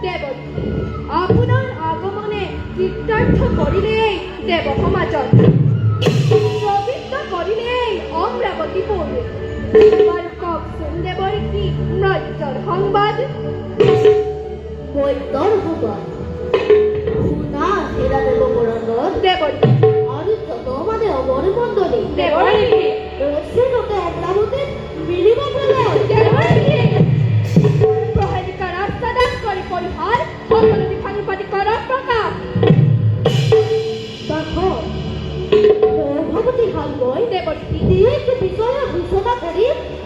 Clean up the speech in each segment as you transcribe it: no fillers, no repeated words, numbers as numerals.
দেৱতী আপোনাৰ আগমনে কৃতাৰ্থ কৰিলেই দেৱ সমাজত পবিত্ৰ কৰিলেই অমৰাৱতীপুৰ বাৰু কওকচোন দেৱৰ্ষি মৃত্যুৰ সংবাদ মৃত্যুৰ সংবাদ শুনা হেৰা দেৱপুৰাণত দেৱৰ্ষি আৰু যত মানে অমৰমণ্ডলী দেৱৰ্ষি ৰচিলতে অমৰাৱতীত মিলিব পেলাই দেৱৰ্ষি প্ৰহেলিকা ৰাস্তা দাস কৰি পৰিহাৰ সকলো দিশানুপাতি কৰাৰ প্ৰকাশ ভগৱতী হাল গৈ দেৱৰ্ষি দিয়েক বিষয়ে ঘোষণা কৰি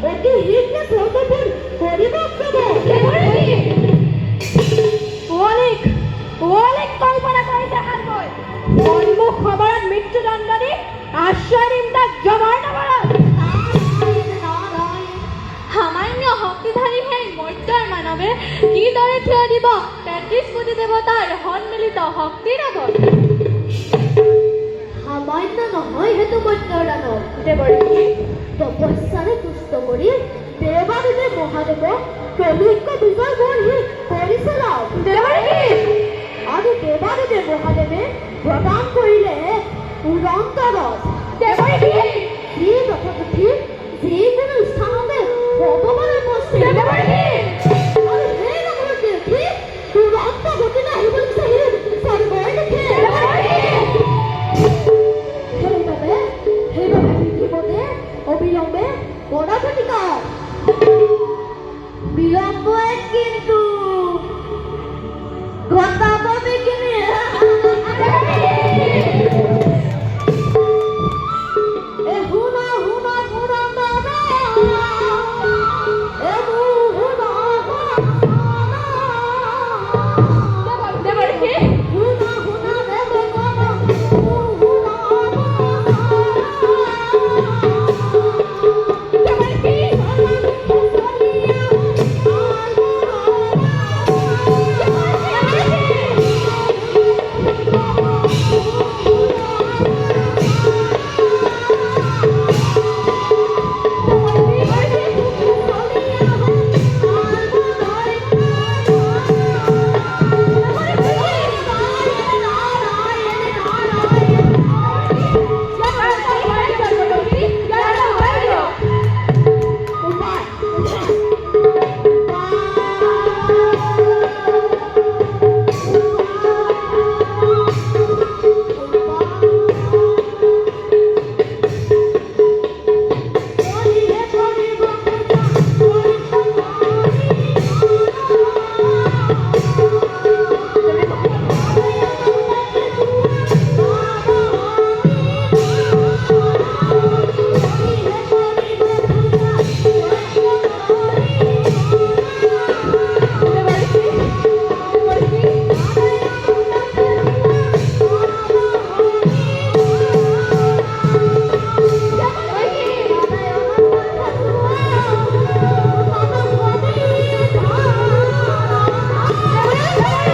অতি শীঘ্ৰে চৌকাপুৰ কৰিব পাব দেৱৰ্ষি কুঁৱলীক কল্পনা কৰিছে হালকৈ সন্মুখ সময়ত মৃত্যুদণ্ড দি আশ্ৰয় দিম তাক জমাৰ নগৰত সামান্য শক্তিধাৰী সেই মৰ্ত্যৰ মানৱে কিদৰে থিয় দিব ৩৩ কোটি দেৱতাৰ সন্মিলিত শক্তিৰ আগত সামান্য নহয় সেইটো মৰ্ত্যৰ দানৱ দেৱৰ্ষি তপস্যাৰে তুষ্ট কৰি দেৱাদেৱে মহাদেৱক প্ৰলক্ষ্য বিজয় বৰ্হি কৰিছিল দেৱৰ্ষি আৰু দেৱাদেৱে মহাদেৱে প্ৰদান কৰিলে উৰন্ত ৰথ দেৱৰ্ষি